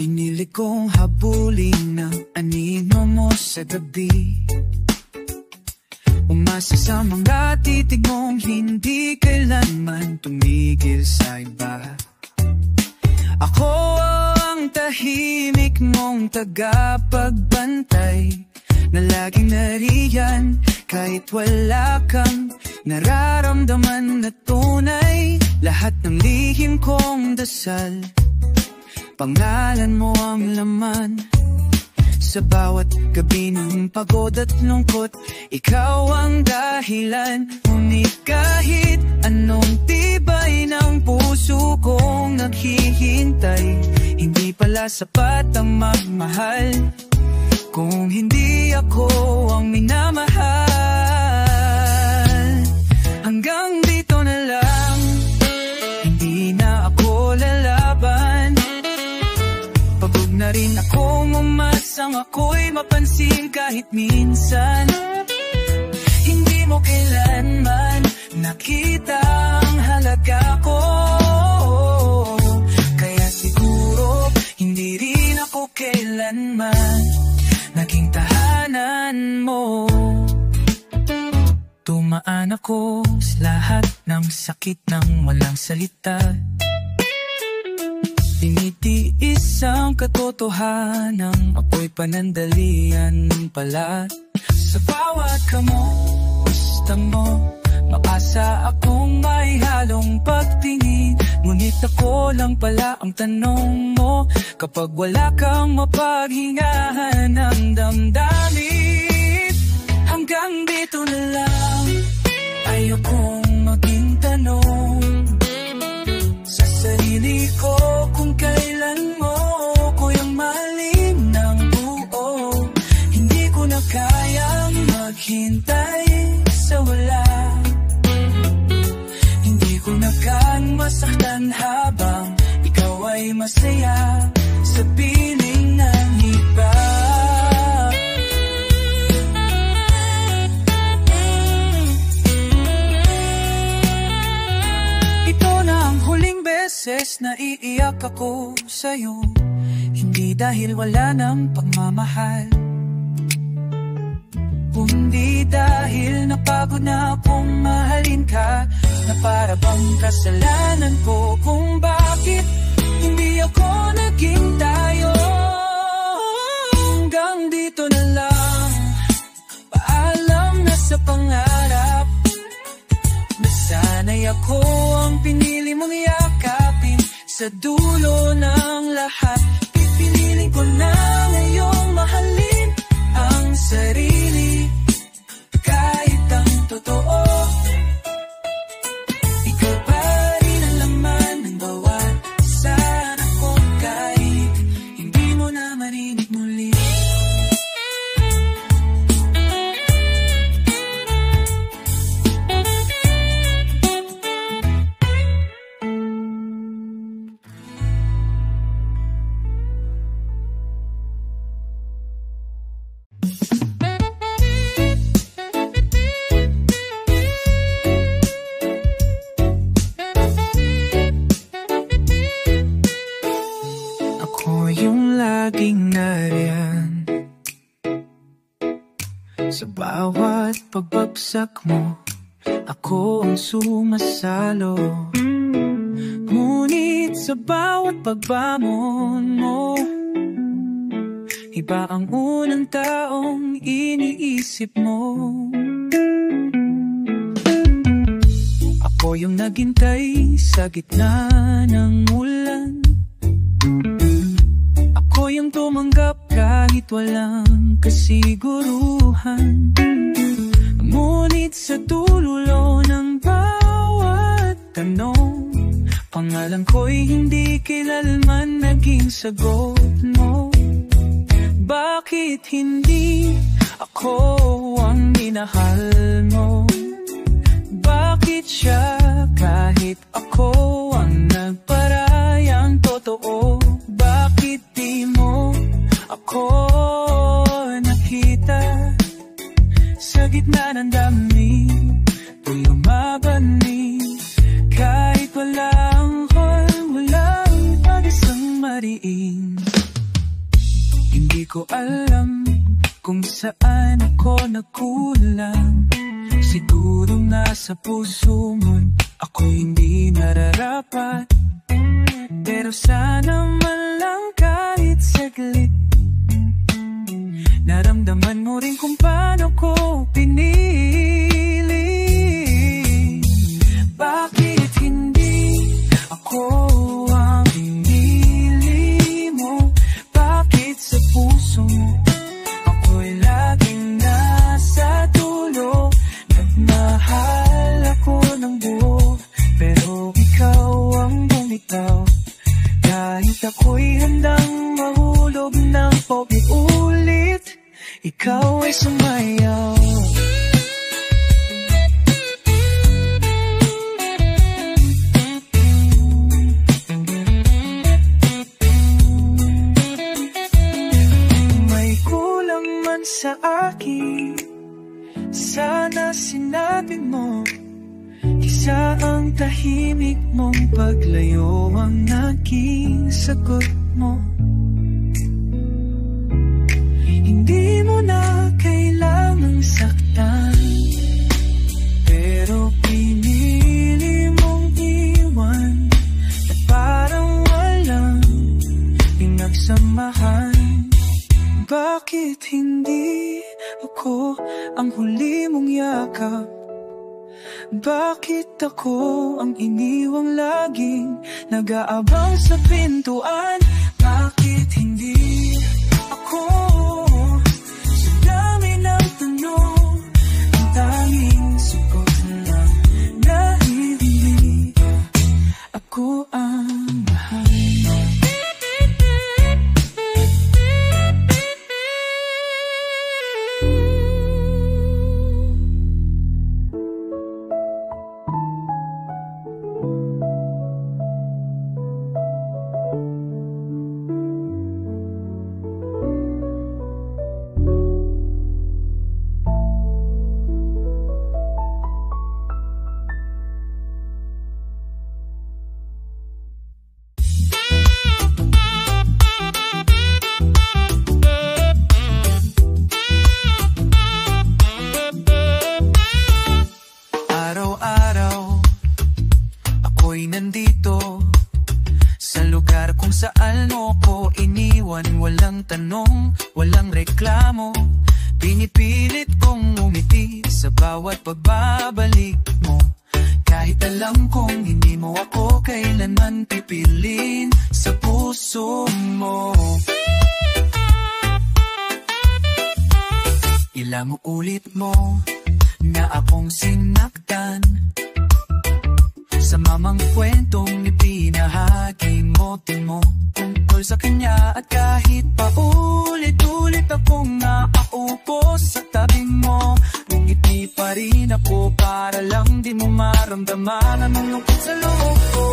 S1: Pinili kong habulin ang anino mo sa gabi, umasa sa mga titig mong hindi kailanman tumigil sa iba. Ako ang tahimik mong tagapagbantay, na laging nariyan kahit wala kang nararamdaman na tunay. Lahat ng lihim kong dasal, pangalan mo ang laman. Sa bawat gabi ng pagod at lungkot, ikaw ang dahilan. Ngunit kahit anong tibay ng puso kong naghihintay, hindi pala sapat ang magmahal kung hindi ako ang minamahal. Hanggang dito na lang, hindi na ako lalaban. Pagod na rin akong umasang ako'y mapansin kahit minsan. Hindi mo kailanman nakita ang halaga ko, kaya siguro hindi rin ako kailanman naging tahanan mo. Tumaan ako sa lahat ng sakit ng walang salita, tinitiis ang katotohanan, ako'y panandalian pala. Sa bawat kamusta mo, makasa akong may halong pagtingin. Ngunit ako lang pala ang tanong mo kapag wala kang mapaghingahan ng damdamin. Hanggang dito na lang, ayokong maging tanong sa sarili ko kung kailan mo ko yung mahalin ng buo. Hindi ko na kayang maghintay sa wala, hindi ko na kayang masaktan habang ikaw ay masaya sa piling ng iba. Ito na ang huling beses na iiyak ako sa'yo, hindi dahil wala ng pagmamahal, Kundi dahil napagod na akong mahalin ka, na para bang kasalanan ko kung bakit hindi ako naging tayo. Hanggang dito na lang, paalam na sa pangarap. Nasanay ako ang pinili mong yakapin. Sa dulo ng lahat, pipiliin ko na ngayong mahalin ang sarili. Kahit ang totoo, ikaw pa rin ang laman ng bawat sana ko, kahit hindi mo na marinig muli. Laging nariyan sa bawat pagbagsak mo, ako ang sumasalo. Ngunit sa bawat pagbangon mo, iba ang unang taong iniisip mo. Ako yung naghintay sa gitna ng ulan, ako yung tumanggap kahit walang kasiguruhan. Ngunit sa dulo ng bawat tanong, pangalan ko'y hindi kailanman naging sagot mo. Bakit hindi ako ang minahal mo? Bakit siya kahit ako ang nagparayang totoo? Bakit di mo ako nakita? Sa gitna ng dami, tu'y umabani. Kahit walang pag-isang mariin. Hindi ko alam kung saan ako nagkulang. Siguro nasa puso mo ako hindi nararapat. Pero sana man lang kahit saglit, naramdaman mo rin kung paano ko pinili. Bakit hindi ako ang pinili mo? Bakit sa puso mo ako'y laging nasa dulo? Nagmahal ako ng buo, pero ikaw ang bumitaw. Kahit ako'y handang mahulog ng paulit, ikaw ay sumayaw. May kulang man sa akin, sana sinabi mo. Isa ang tahimik mong paglayo ang naging sagot mo. Hindi mo na kailangang saktan, pero pinili mong iwan na parang walang pinagsamahan. Bakit hindi ako ang huli mong yakap? Bakit ako ang iniwang laging nag-aabang sa pintuan? Bakit hindi ako sa dami ng tanong ang tanging sagot lang na hindi ako ang mahal?
S2: dito sa lugar kung saan mo ko iniwan. Walang tanong, walang reklamo, pinipilit kong umiti sa bawat pagbabalik mo. Kahit alam kong hindi mo ako kailanman pipilin sa puso mo. Ilang ulit mo na akong sinaktan sa mamang kwentong ipinahagi mo, tungkol sa kanya. At kahit pa ulit-ulit akong nakaupo sa tabi mo, ngunit di pa rin ako para lang di mo maramdaman ang lungkot sa loob ko.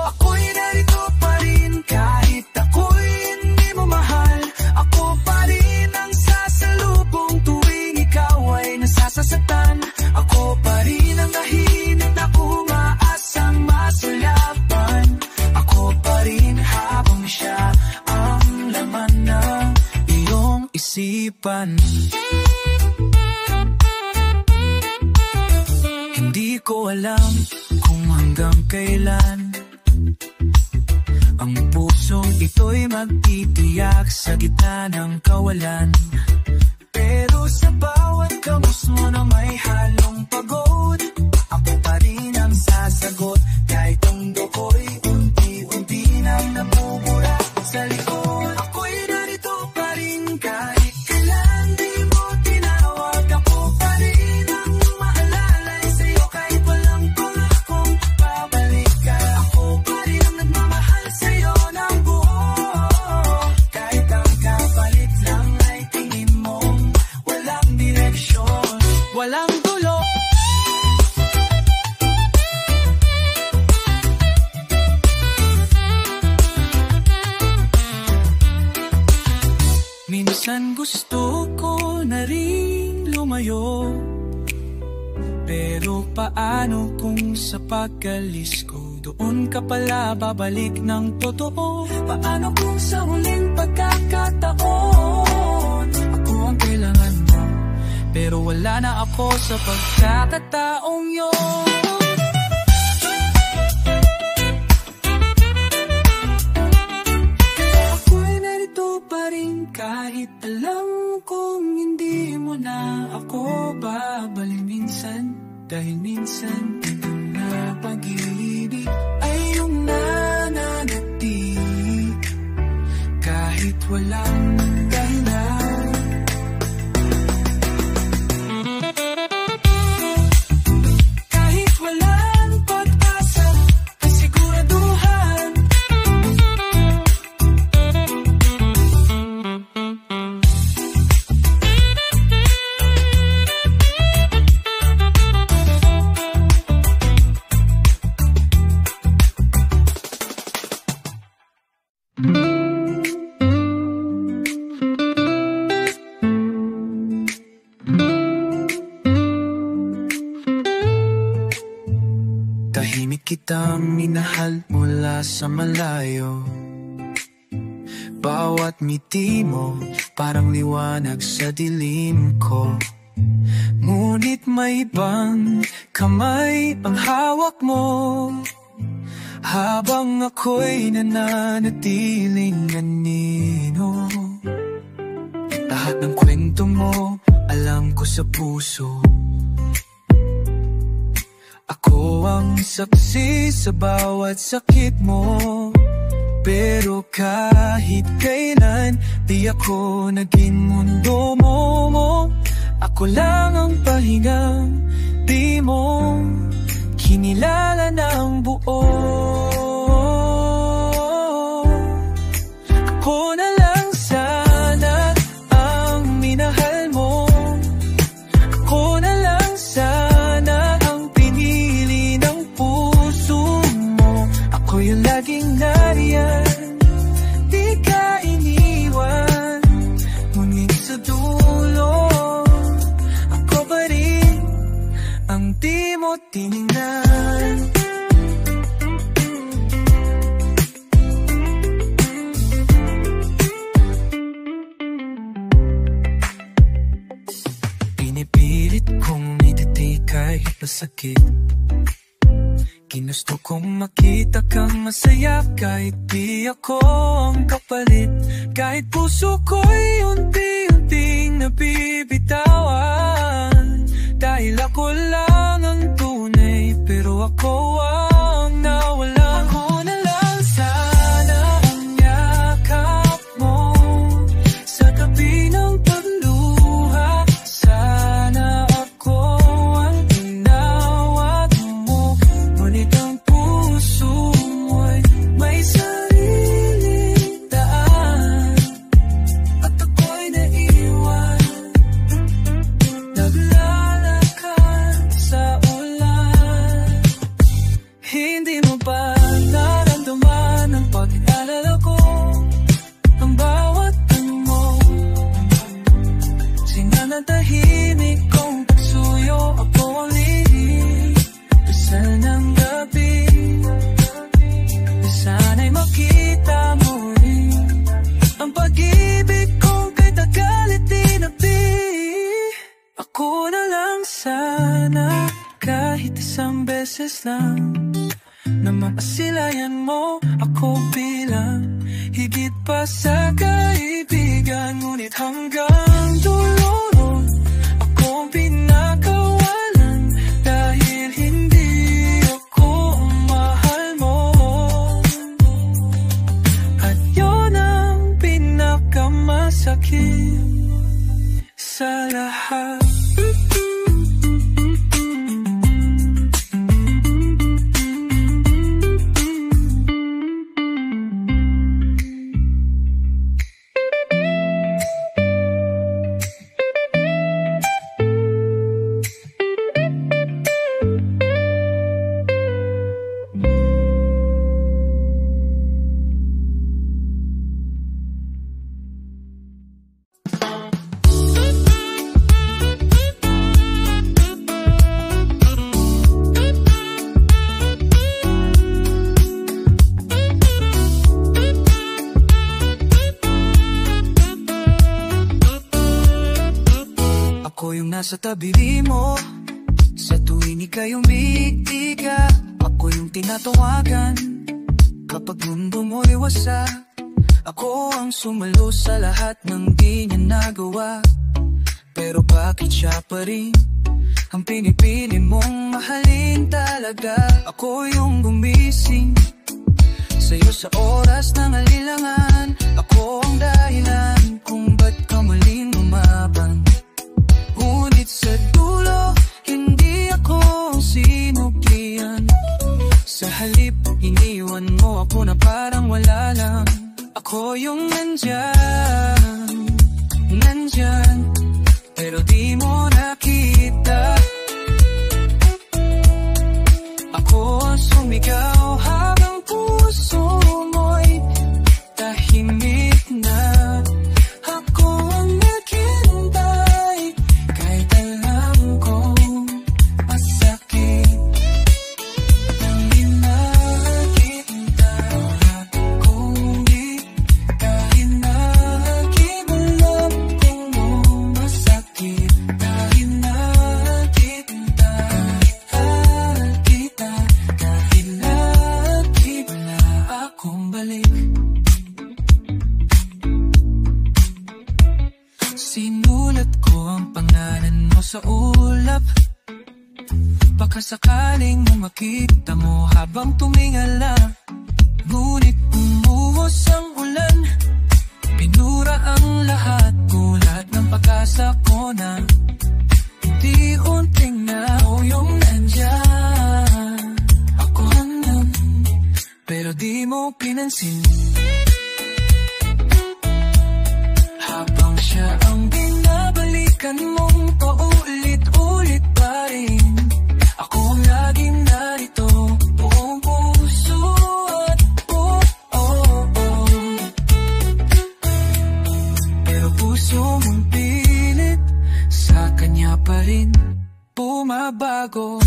S2: Ako'y narito pa rin kahit ako'y hindi mo mahal. Ako pa rin ang sasalubong tuwing ikaw ay nasasasaktan. Ako pa rin ang nahinit na umaasang masulapan. Ako pa rin habang siya ang laman ng iyong isipan. Hindi ko alam kung hanggang kailan ang pusong ito'y magtitiyak sa gitna ng kawalan. Pero sa bawat kamus mo na may halong pagod, ako pa rin ang sasagot. Kahit mundo ko'y unti-unti nang namumura sa likod. Ako'y narito pa rin kahit kailan di mo tinawag. Ako pa rin ang umaalalay sa'yo kahit walang pangakong babalik ka. Ako pa rin ang nagmamahal sa'yo ng buo, kahit ang kapalit lang ay tingin mong walang direksyon, walang dulo. Minsan gusto ko na rin lumayo, pero paano kung sa pag-alis ko doon ka pala babalik ng totoo? Paano kung sa huling pagkakataon ako ang kailangan mo, pero wala na ako sa pagkakataong yun? Kahit alam kong hindi mo na ako babalik minsan, dahil minsan itong na pag-ibig ay yung nananatili kahit walang dahilan. Kahit walang pag-asa, kasiguraduhan. Tahimik kitang minahal mula sa malayo. Bawat ngiti mo parang liwanag sa dilim ko. Ngunit may ibang kamay ang hawak mo, habang ako'y nananatiling anino. Lahat ng kwento mo alam ko sa puso. Ako ang saksi sa bawat sakit mo, pero kahit kailan di ako naging mundo mo. Ako lang ang pahinga, di mo kinilala ng buo. Ako na lang sana ang minahal mo. Ako na lang sana ang pinili ng puso mo. Ako yung laging nariyan, di ka iniwan. Ngunit sa dulo, ako pa rin ang di mo tinignan. Pinipilit kong ititi kahit masakit.
S1: Ginusto kong makita kang masaya kahit di ako ang kapalit. Kahit puso ko'y unti-unting nabibitawan. Dahil ako lang ang tunay, pero ako ang nawala. Ako na lang sana ang yakap mo sa tabi ng pagluha. Sana ako ang tinawag mo, ngunit ang puso mo'y may sariling daan. At ako'y naiwan, naglalakad sa ulan. Hindi mo ba naramdaman ang pag-alala ko, ang bawat tanong mo? Sinanatahimik kong pagsuyo, ako ang lihim, dasal ng gabi. Sana'y makita mo rin ang pag-ibig kong kay tagalit tinabi. Ako na lang sana, kahit isang beses lang, na maasilayan mo ako bilang higit pa sa kaibigan. Ngunit hanggang dulo ako ang pinakawalan, dahil hindi ako mahal mo. At yun ang pinakamasakit sa lahat. Ako yung nasa tabi mo sa tuwing ika'y umiiga. Ako yung tinatawagan kapag mundo mo'y wasak. Ako ang sumalo sa lahat ng di niya nagawa. Pero bakit siya pa rin ang pinipili mong mahalin talaga? Ako yung gumising sa'yo sa oras ng alilangan. Ako ang dahilan kung ba't ka muling lumaban. Ngunit sa dulo, hindi ako ang sinuklian. Sa halip, iniwan mo ako na parang wala lang. Ako yung nandyan, pero di mo nakita. Ako ang sumigaw habang puso mo'y tahimik na. Ako ang naghintay kahit alam kong masakit. Nang nakita kung di kahit nakibalap kung masakit. Dahil nakita kita kahit nakibala akong balik. Sinulat ko ang pangalan mo sa ulap, baka sakaling makita mo habang tumingala. Ngunit umuhos ang ulan, pinura ang lahat, gulat ng pag-asa ko na unti-unting na. Ako yung nandyan, ako hanggang, pero di mo pinansin. Habang siya ang binabalikan mong paulit-ulit pa rin, ako ang laging narito, buong puso at pero puso mong pilit sa kanya pa rin bumabago.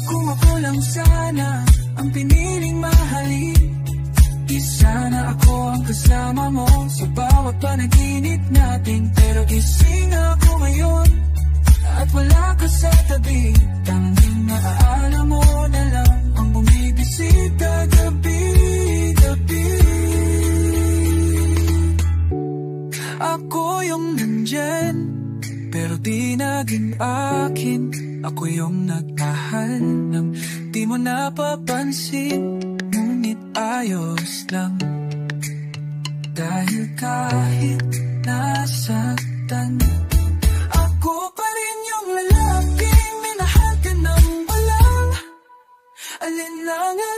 S1: Kung ako lang sana ang piniling mahalin, di sana ako ang kasama mo sa bawat panaginip natin. Pero gising ako ngayon at wala ka sa tabi, tanging naaalala mo na lang ang bumibisita gabi-gabi. Ako yung nandyan, pero di naging akin. Ako yung nagmahal ng di mo napapansin, ngunit ayos lang. Dahil kahit nasaktan, ako pa rin yung lalaking minahal ka ng walang alinlangan.